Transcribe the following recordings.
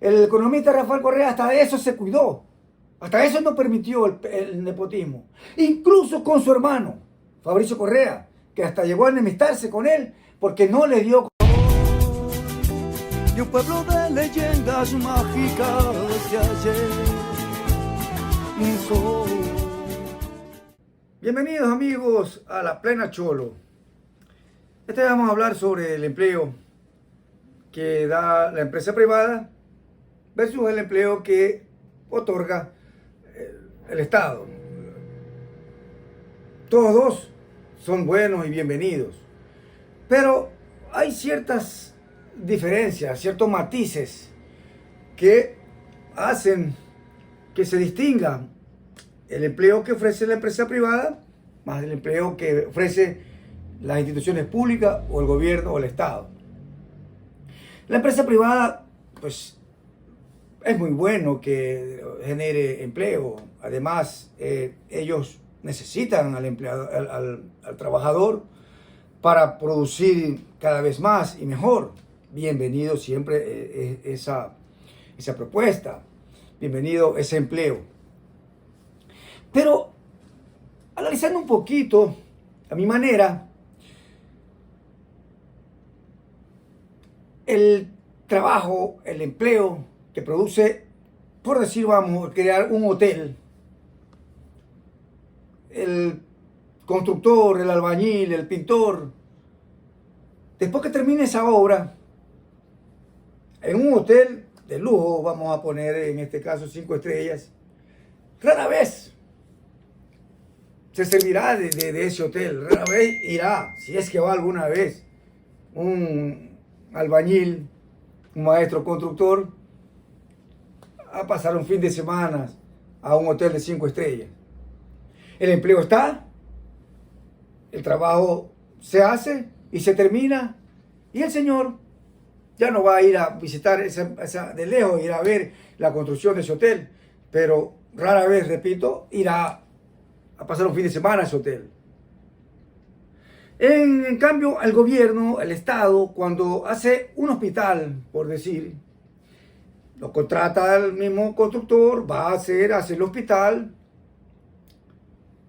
El economista Rafael Correa hasta de eso se cuidó. Hasta eso no permitió el nepotismo. Incluso con su hermano, Fabricio Correa, que hasta llegó a enemistarse con él porque no le dio. De un pueblo de leyendas mágicas de ayer. Bienvenidos amigos a La Plena Cholo. Vamos a hablar sobre el empleo que da la empresa privada versus el empleo que otorga el Estado. Todos dos son buenos y bienvenidos, pero hay ciertas diferencias, ciertos matices que hacen que se distinga el empleo que ofrece la empresa privada más el empleo que ofrece las instituciones públicas o el gobierno o el Estado. La empresa privada, pues, es muy bueno que genere empleo. Además, ellos necesitan al empleado, al trabajador para producir cada vez más y mejor. Bienvenido siempre esa propuesta. Bienvenido ese empleo. Pero, analizando un poquito, a mi manera, el trabajo, el empleo que produce, por decir, vamos a crear un hotel, el constructor, el albañil, el pintor, después que termine esa obra, en un hotel de lujo, vamos a poner en este caso 5 estrellas, rara vez se servirá de ese hotel, rara vez irá, si es que va alguna vez, un albañil, un maestro constructor, a pasar un fin de semana a un hotel de 5 estrellas. El empleo está, el trabajo se hace y se termina, y el señor ya no va a ir a visitar de lejos, ir a ver la construcción de ese hotel, pero rara vez, repito, irá a pasar un fin de semana a ese hotel. En cambio, el gobierno, el Estado, cuando hace un hospital, por decir, lo contrata el mismo constructor, va a hacer el hospital,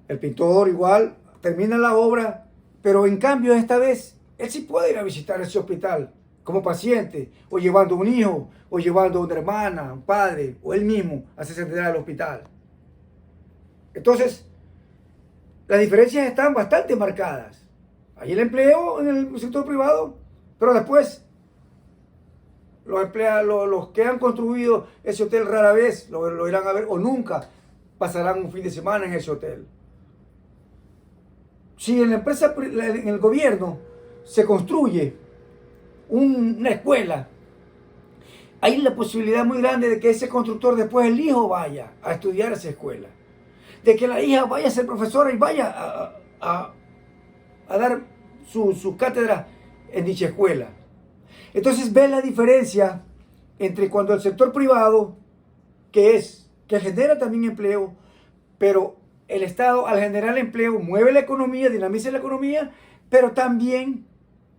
el pintor igual, termina la obra, pero en cambio esta vez, él sí puede ir a visitar ese hospital como paciente, o llevando un hijo, o llevando una hermana, un padre, o él mismo a hacerse atender al hospital. Entonces, las diferencias están bastante marcadas. Hay el empleo en el sector privado, pero después los empleados, los que han construido ese hotel rara vez lo irán a ver o nunca pasarán un fin de semana en ese hotel. Si en la empresa, en el gobierno se construye una escuela, hay la posibilidad muy grande de que ese constructor después el hijo vaya a estudiar esa escuela, de que la hija vaya a ser profesora y vaya a dar su cátedra en dicha escuela. Entonces ve la diferencia entre cuando el sector privado, que genera también empleo, pero el Estado al generar empleo mueve la economía, dinamiza la economía, pero también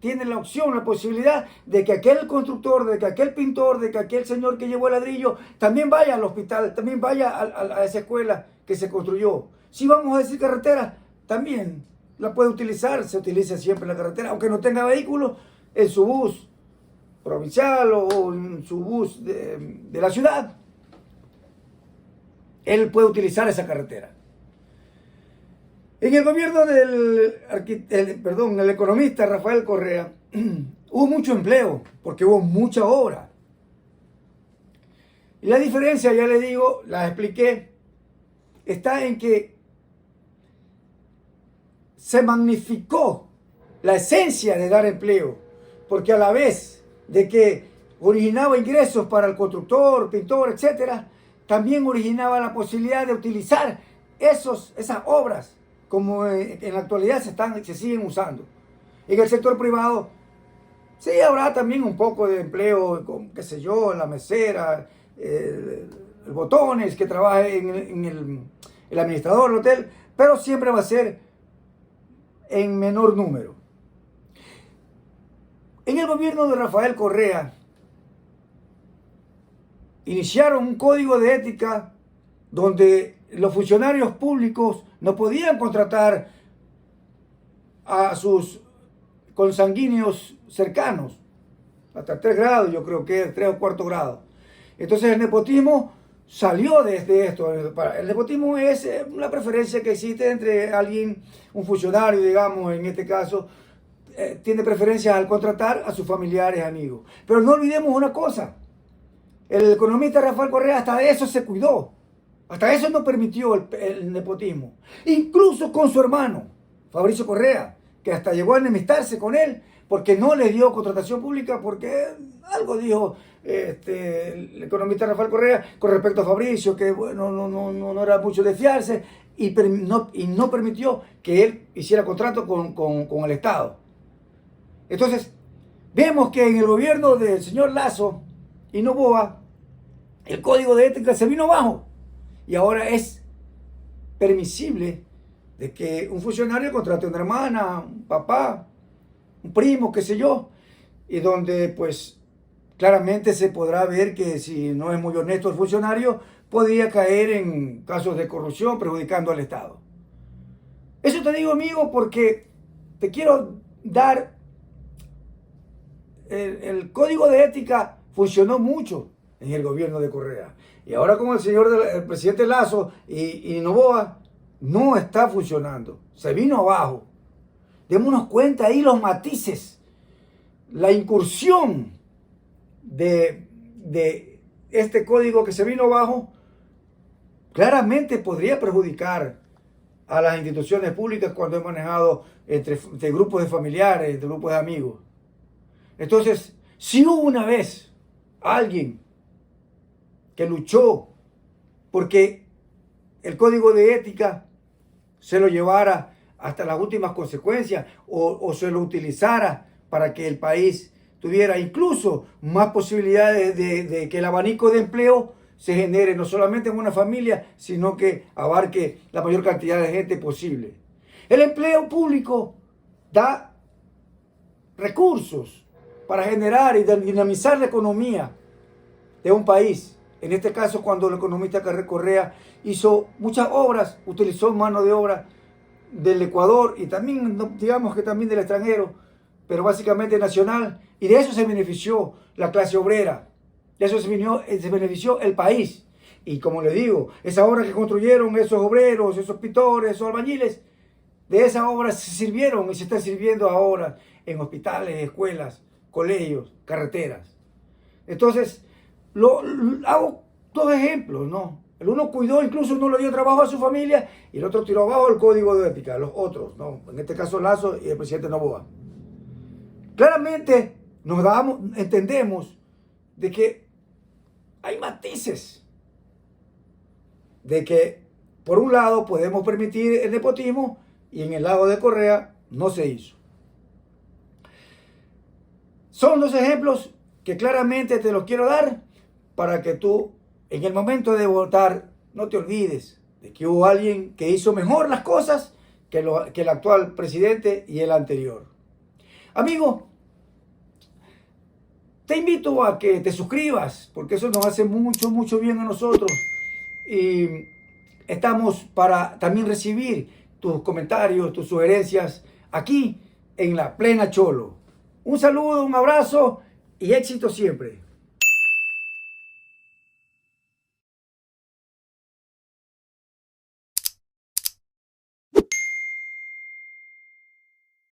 tiene la opción, la posibilidad de que aquel constructor, de que aquel pintor, de que aquel señor que llevó el ladrillo, también vaya al hospital, también vaya a esa escuela que se construyó. Si vamos a decir carretera, también la puede utilizar, se utiliza siempre la carretera, aunque no tenga vehículo, en su bus provincial o en su bus de la ciudad, él puede utilizar esa carretera. En el gobierno del economista Rafael Correa, hubo mucho empleo, porque hubo mucha obra. Y la diferencia, ya le digo, la expliqué, está en que se magnificó la esencia de dar empleo, porque a la vez de que originaba ingresos para el constructor, pintor, etc., también originaba la posibilidad de utilizar esas obras como en la actualidad se siguen usando. En el sector privado sí habrá también un poco de empleo, qué sé yo, en la mesera, el botones que trabaje en el administrador del hotel, pero siempre va a ser en menor número. En el gobierno de Rafael Correa iniciaron un código de ética donde los funcionarios públicos no podían contratar a sus consanguíneos cercanos, hasta 3 grados, yo creo que es 3 o 4 grados. Entonces el nepotismo salió desde esto. El nepotismo es una preferencia que existe entre alguien, un funcionario, digamos, en este caso, tiene preferencia al contratar a sus familiares, amigos. Pero no olvidemos una cosa, el economista Rafael Correa hasta de eso se cuidó, hasta eso no permitió el nepotismo, incluso con su hermano, Fabricio Correa, que hasta llegó a enemistarse con él, porque no le dio contratación pública, porque algo dijo el economista Rafael Correa con respecto a Fabricio, que bueno, no era mucho de fiarse, y no permitió que él hiciera contrato con el Estado. Entonces, vemos que en el gobierno del señor Lasso y Noboa, el código de ética se vino abajo, y ahora es permisible de que un funcionario contrate a una hermana, un papá, un primo, qué sé yo, y donde pues claramente se podrá ver que si no es muy honesto el funcionario, podría caer en casos de corrupción perjudicando al Estado. Eso te digo, amigo, porque te quiero dar el código de ética funcionó mucho en el gobierno de Correa, y ahora con el presidente Lasso y Noboa no está funcionando, se vino abajo. Démonos cuenta ahí los matices, la incursión de este código que se vino abajo claramente podría perjudicar a las instituciones públicas cuando es manejado entre grupos de familiares, entre grupos de amigos. Entonces, si hubo una vez alguien que luchó porque el código de ética se lo llevara hasta las últimas consecuencias o se lo utilizara para que el país tuviera incluso más posibilidades de que el abanico de empleo se genere no solamente en una familia, sino que abarque la mayor cantidad de gente posible. El empleo público da recursos para generar y dinamizar la economía de un país. En este caso, cuando el economista Correa hizo muchas obras, utilizó mano de obra del Ecuador y también, digamos que también del extranjero, pero básicamente nacional, y de eso se benefició la clase obrera, de eso se benefició el país. Y como le digo, esa obra que construyeron esos obreros, esos pintores, esos albañiles, de esa obra se sirvieron y se están sirviendo ahora en hospitales, escuelas, colegios, carreteras. Entonces, hago 2 ejemplos, ¿no? El uno cuidó, incluso no le dio trabajo a su familia, y el otro tiró abajo el código de ética, los otros, ¿no? En este caso Lasso y el presidente Noboa. Claramente entendemos de que hay matices, de que por un lado podemos permitir el nepotismo y en el lado de Correa no se hizo. Son 2 ejemplos que claramente te los quiero dar para que tú, en el momento de votar, no te olvides de que hubo alguien que hizo mejor las cosas que el actual presidente y el anterior. Amigo, te invito a que te suscribas, porque eso nos hace mucho bien a nosotros. Y estamos para también recibir tus comentarios, tus sugerencias aquí en La Plena Cholo. Un saludo, un abrazo y éxito siempre.